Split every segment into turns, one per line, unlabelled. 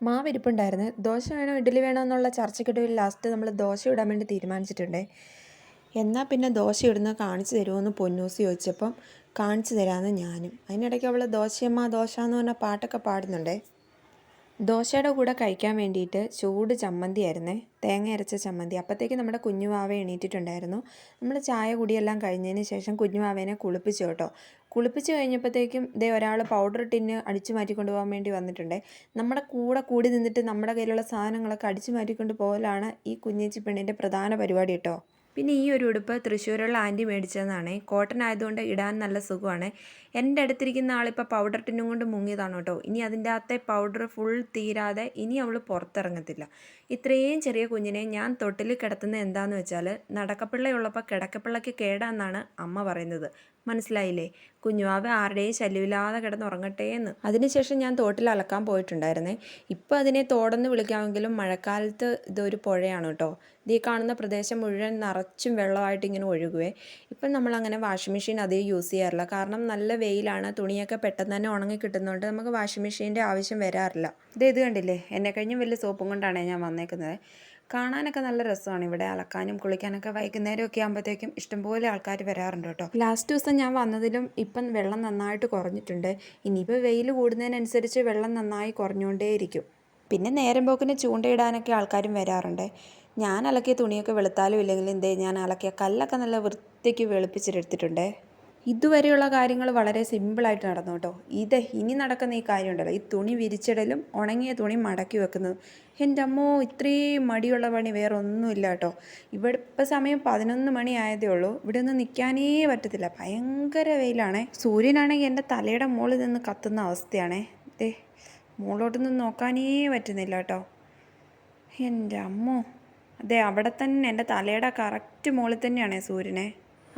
മാവിരിപ്പുണ്ടായിരുന്നു. ദോശ വേണോ ഇഡ്ഡലി വേണോ എന്നുള്ള ചർച്ചയ്ക്കൊടുവിൽ ലാസ്റ്റ് നമ്മൾ ദോശ ഇടാൻ വേണ്ടി തീരുമാനിച്ചിട്ടുണ്ടേ. എന്നാൽ പിന്നെ ദോശ ഇടുന്നത് കാണിച്ചു തരുമോ എന്ന് പൊന്നൂസ് ചോദിച്ചപ്പം കാണിച്ചു തരാമെന്ന് ഞാനും. അതിനിടയ്ക്ക് അവൾ ദോശയമ്മ ദോശ എന്ന് പറഞ്ഞ പാട്ടൊക്കെ പാടുന്നുണ്ടേ. ദോശയുടെ കൂടെ കഴിക്കാൻ വേണ്ടിയിട്ട് ചൂട് ചമ്മന്തി ആയിരുന്നേ, തേങ്ങ അരച്ച ചമ്മന്തി. അപ്പോഴത്തേക്ക് നമ്മുടെ കുഞ്ഞുവാവ എണീറ്റിട്ടുണ്ടായിരുന്നു. നമ്മൾ ചായ കുടിയെല്ലാം കഴിഞ്ഞതിന് ശേഷം കുഞ്ഞുവാവേനെ കുളിപ്പിച്ചു കേട്ടോ. കുളിപ്പിച്ച് കഴിഞ്ഞപ്പോഴത്തേക്കും ഒരാൾ പൗഡർ ടിന്ന് അടിച്ചു മാറ്റിക്കൊണ്ട് പോകാൻ വേണ്ടി വന്നിട്ടുണ്ടേ. നമ്മുടെ കൂടെ കൂടി നിന്നിട്ട് നമ്മുടെ കയ്യിലുള്ള സാധനങ്ങളൊക്കെ അടിച്ചു മാറ്റിക്കൊണ്ട് പോകലാണ് ഈ കുഞ്ഞേച്ചി പെണ്ണിൻ്റെ പ്രധാന പരിപാടി കേട്ടോ. പിന്നെ ഈ ഒരു ഉടുപ്പ് തൃശ്ശൂരുള്ള ആൻറ്റി മേടിച്ചതെന്നാണ്. കോട്ടൺ ആയതുകൊണ്ട് ഇടാൻ നല്ല സുഖമാണ്. എൻ്റെ അടുത്തിരിക്കുന്ന ആളിപ്പോൾ പൗഡർ ടിന്നും കൊണ്ട് മുങ്ങിയതാണ് കേട്ടോ. ഇനി അതിൻ്റെ അകത്തെ പൗഡർ ഫുൾ തീരാതെ ഇനി അവൾ പുറത്തിറങ്ങത്തില്ല. ഇത്രയും ചെറിയ കുഞ്ഞിനെ ഞാൻ തൊട്ടിൽ കിടത്തുന്നത് എന്താണെന്ന് വെച്ചാൽ, നടക്കപ്പിള്ളയുള്ളപ്പോൾ കിടക്കപ്പിള്ളയ്ക്ക് കേടാന്നാണ് അമ്മ പറയുന്നത്. മനസ്സിലായില്ലേ? കുഞ്ഞുവാവ ആരുടെയും ശല്യമില്ലാതെ കിടന്നുറങ്ങട്ടെ എന്ന്. അതിനുശേഷം ഞാൻ തോട്ടിൽ അലക്കാൻ പോയിട്ടുണ്ടായിരുന്നേ. ഇപ്പോൾ അതിനെ തോടെന്ന് വിളിക്കാമെങ്കിലും മഴക്കാലത്ത് ഇതൊരു പുഴയാണ് കേട്ടോ. ഈ കാണുന്ന പ്രദേശം മുഴുവൻ നിറച്ചും വെള്ളമായിട്ട് ഇങ്ങനെ ഒഴുകുവേ. ഇപ്പം നമ്മളങ്ങനെ വാഷിംഗ് മെഷീൻ അധികം യൂസ് ചെയ്യാറില്ല. കാരണം നല്ല വെയിലാണ്, തുണിയൊക്കെ പെട്ടെന്ന് തന്നെ ഉണങ്ങി കിട്ടുന്നതുകൊണ്ട് നമുക്ക് വാഷിംഗ് മെഷീൻ്റെ ആവശ്യം വരാറില്ല. ഇത് കണ്ടില്ലേ, എന്നെ കഴിഞ്ഞും വലിയ സോപ്പും കൊണ്ടാണ് ഞാൻ വന്നേക്കുന്നത്. കാണാനൊക്കെ നല്ല രസമാണ്. ഇവിടെ അലക്കാനും കുളിക്കാനൊക്കെ വൈകുന്നേരമൊക്കെ ആകുമ്പോഴത്തേക്കും ഇഷ്ടംപോലെ ആൾക്കാർ വരാറുണ്ട് കേട്ടോ. ലാസ്റ്റ് ദിവസം ഞാൻ വന്നതിലും ഇപ്പം വെള്ളം നന്നായിട്ട് കുറഞ്ഞിട്ടുണ്ട്. ഇനിയിപ്പോൾ വെയിൽ കൂടുന്നതിനനുസരിച്ച് വെള്ളം നന്നായി കുറഞ്ഞുകൊണ്ടേയിരിക്കും. പിന്നെ നേരം പോക്കിന് ചൂണ്ടയിടാനൊക്കെ ആൾക്കാരും വരാറുണ്ട്. ഞാൻ അലക്കിയ തുണിയൊക്കെ വെളുത്താലും ഇല്ലെങ്കിലും ഞാൻ അലക്കിയ കല്ലൊക്കെ നല്ല വൃത്തിക്ക് വെളുപ്പിച്ചെടുത്തിട്ടുണ്ട്. ഇതുവരെയുള്ള കാര്യങ്ങൾ വളരെ സിമ്പിളായിട്ട് നടന്നു കേട്ടോ. ഇനി നടക്കുന്ന ഈ കാര്യമുണ്ടല്ലോ, ഈ തുണി വിരിച്ചിടലും ഉണങ്ങിയ തുണി മടക്കി വെക്കുന്നതും. എൻ്റെ അമ്മോ, ഇത്രയും മടിയുള്ള പണി വേറെ ഒന്നുമില്ല കേട്ടോ. ഇവിടെ ഇപ്പം സമയം 11 മണി ആയതേ ഉള്ളൂ. ഇവിടെ ഒന്നും നിൽക്കാനേ പറ്റത്തില്ല, ഭയങ്കര വെയിലാണേ. സൂര്യനാണെങ്കിൽ എൻ്റെ തലയുടെ മുകളിൽ നിന്ന് കത്തുന്ന അവസ്ഥയാണേ. മുകളിലോട്ടൊന്നും നോക്കാനേ പറ്റുന്നില്ല കേട്ടോ. എൻ്റെ അമ്മോ, അവിടെ തന്നെ എൻ്റെ തലയുടെ കറക്റ്റ് മുകളിൽ തന്നെയാണേ സൂര്യനെ.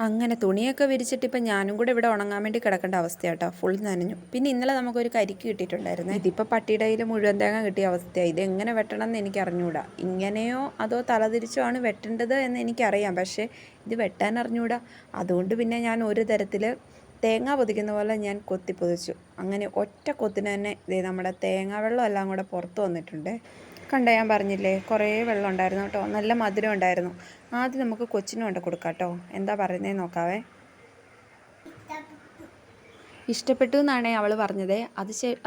അങ്ങനെ തുണിയൊക്കെ വിരിച്ചിട്ട് ഇപ്പം ഞാനും കൂടെ ഇവിടെ ഉണങ്ങാൻ വേണ്ടി കിടക്കേണ്ട അവസ്ഥയാട്ടോ. ഫുൾ നനഞ്ഞു. പിന്നെ ഇന്നലെ നമുക്കൊരു കരിക്ക് കിട്ടിയിട്ടുണ്ടായിരുന്നു. ഇതിപ്പോൾ പട്ടിയുടെ കയ്യിൽ മുഴുവൻ തേങ്ങ കിട്ടിയ അവസ്ഥയാണ്. ഇതെങ്ങനെ വെട്ടണം എന്ന് എനിക്ക് അറിഞ്ഞുകൂടാ. ഇങ്ങനെയോ അതോ തലതിരിച്ചോ ആണ് വെട്ടേണ്ടത് എന്ന് എനിക്കറിയാം, പക്ഷേ ഇത് വെട്ടാൻ അറിഞ്ഞുകൂടാ. അതുകൊണ്ട് പിന്നെ ഞാൻ ഒരു തരത്തിൽ തേങ്ങ പൊതിക്കുന്ന പോലെ ഞാൻ കൊത്തി പൊതിച്ചു. അങ്ങനെ ഒറ്റ കൊത്തിന് തന്നെ നമ്മുടെ തേങ്ങാ വെള്ളം എല്ലാം കൂടെ പുറത്ത് വന്നിട്ടുണ്ട്. കണ്ട, ഞാൻ പറഞ്ഞില്ലേ, കുറേ വെള്ളം ഉണ്ടായിരുന്നു കേട്ടോ. നല്ല മധുരം ഉണ്ടായിരുന്നു. ആദ്യം നമുക്ക് കൊച്ചിന് കൊണ്ട് കൊടുക്കാം കേട്ടോ. എന്താ പറയുന്നതെന്ന് നോക്കാവേ. ഇഷ്ടപ്പെട്ടു എന്നാണ് അവൾ പറഞ്ഞത്.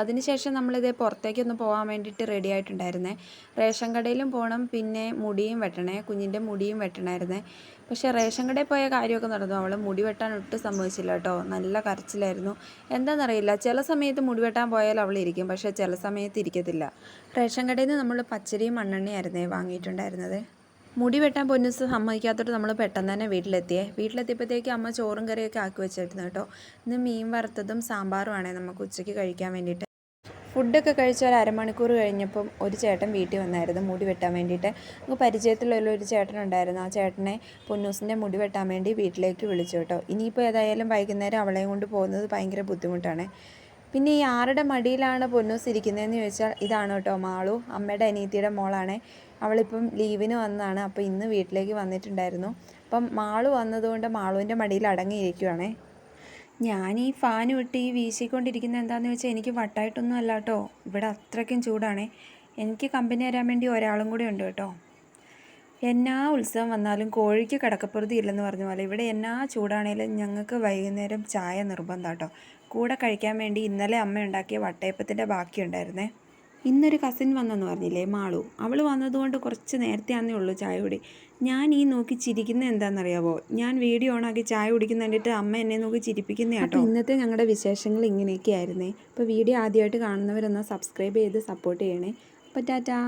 അതിനുശേഷം നമ്മളിത് പുറത്തേക്കൊന്ന് പോകാൻ വേണ്ടിയിട്ട് റെഡി ആയിട്ടുണ്ടായിരുന്നേ. റേഷൻ കടയിലും പോകണം, പിന്നെ മുടിയും വെട്ടണേ, കുഞ്ഞിൻ്റെ മുടിയും വെട്ടണമായിരുന്നേ. പക്ഷേ റേഷൻ കടയിൽ പോയ കാര്യമൊക്കെ നടന്നു. അവൾ മുടി വെട്ടാൻ ഒട്ടും സമ്മതിച്ചില്ല കേട്ടോ. നല്ല കരച്ചിലായിരുന്നു. എന്താണെന്നറിയില്ല, ചില സമയത്ത് മുടി വെട്ടാൻ പോയാൽ അവൾ ഇരിക്കും, പക്ഷേ ചില സമയത്ത് ഇരിക്കത്തില്ല. റേഷൻ കടയിൽ നിന്ന് നമ്മൾ പച്ചരിയും മണ്ണെണ്ണയായിരുന്നേ വാങ്ങിയിട്ടുണ്ടായിരുന്നത്. മുടി വെട്ടാൻ പൊന്നൂസ് സമ്മതിക്കാത്തോട്ട് നമ്മൾ പെട്ടെന്ന് തന്നെ വീട്ടിലെത്തിയപ്പോഴത്തേക്ക് അമ്മ ചോറും കറിയൊക്കെ ആക്കി വെച്ചിരുന്നു കേട്ടോ. ഇന്ന് മീൻ വറുത്തതും സാമ്പാറും നമുക്ക് ഉച്ചയ്ക്ക് കഴിക്കാൻ വേണ്ടിയിട്ട്. ഫുഡൊക്കെ കഴിച്ച് ഒരു അരമണിക്കൂർ കഴിഞ്ഞപ്പം ഒരു ചേട്ടൻ വീട്ടിൽ വന്നായിരുന്നു മുടി വെട്ടാൻ വേണ്ടിയിട്ട്. നമുക്ക് പരിചയത്തിലുള്ള ഒരു ചേട്ടനുണ്ടായിരുന്നു. ആ ചേട്ടനെ പൊന്നൂസിൻ്റെ മുടി വെട്ടാൻ വേണ്ടി വീട്ടിലേക്ക് വിളിച്ചു കേട്ടോ. ഇനിയിപ്പോൾ ഏതായാലും വൈകുന്നേരം അവളെയും കൊണ്ട് പോകുന്നത് ഭയങ്കര ബുദ്ധിമുട്ടാണ്. പിന്നെ ഈ ആരുടെ മടിയിലാണ് പൊന്നൂസ് ഇരിക്കുന്നതെന്ന് ചോദിച്ചാൽ ഇതാണ് കേട്ടോ മാളു, അമ്മയുടെ അനിയത്തിയുടെ മോളാണ്. അവളിപ്പം ലീവിന് വന്നതാണ്. അപ്പോൾ ഇന്ന് വീട്ടിലേക്ക് വന്നിട്ടുണ്ടായിരുന്നു. അപ്പം മാളു വന്നതുകൊണ്ട് മാളുവിൻ്റെ മടിയിൽ അടങ്ങിയിരിക്കുവാണേ. ഞാൻ ഈ ഫാൻ വിട്ട് ഈ വീശിക്കൊണ്ടിരിക്കുന്നത് എന്താണെന്ന് വെച്ചാൽ എനിക്ക് വട്ടായിട്ടൊന്നും അല്ല കേട്ടോ. ഇവിടെ അത്രയ്ക്കും ചൂടാണേ. എനിക്ക് കമ്പനി തരാൻ വേണ്ടി ഒരാളും കൂടെ ഉണ്ട് കേട്ടോ. എന്നാ ഉത്സവം വന്നാലും കോഴിക്ക് കിടക്കപ്പുറതി ഇല്ലെന്ന് പറഞ്ഞ പോലെ ഇവിടെ എന്നാ ചൂടാണേലും ഞങ്ങൾക്ക് വൈകുന്നേരം ചായ നിർബന്ധം കേട്ടോ. കൂടെ കഴിക്കാൻ വേണ്ടി ഇന്നലെ അമ്മ ഉണ്ടാക്കിയ വട്ടയപ്പത്തിൻ്റെ ബാക്കിയുണ്ടായിരുന്നേ. ഇന്നൊരു കസിൻ വന്നെന്ന് പറഞ്ഞില്ലേ, മാളു. അവൾ വന്നതുകൊണ്ട് കുറച്ച് നേരത്തെ ആണെന്നേ ഉള്ളൂ ചായ കുടി. ഞാൻ ഈ നോക്കി ചിരിക്കുന്നത് എന്താണെന്നറിയാവോ? ഞാൻ വീഡിയോ ഓണാക്കി ചായ കുടിക്കുന്ന കണ്ടിട്ട് അമ്മ എന്നെ നോക്കി ചിരിപ്പിക്കുന്ന കേട്ടോ. ഇന്നത്തെ ഞങ്ങളുടെ വിശേഷങ്ങൾ ഇങ്ങനെയൊക്കെ ആയിരുന്നേ. അപ്പോൾ വീഡിയോ ആദ്യമായിട്ട് കാണുന്നവരൊന്ന് സബ്സ്ക്രൈബ് ചെയ്ത് സപ്പോർട്ട് ചെയ്യണേ. അപ്പോൾ ടാറ്റാ.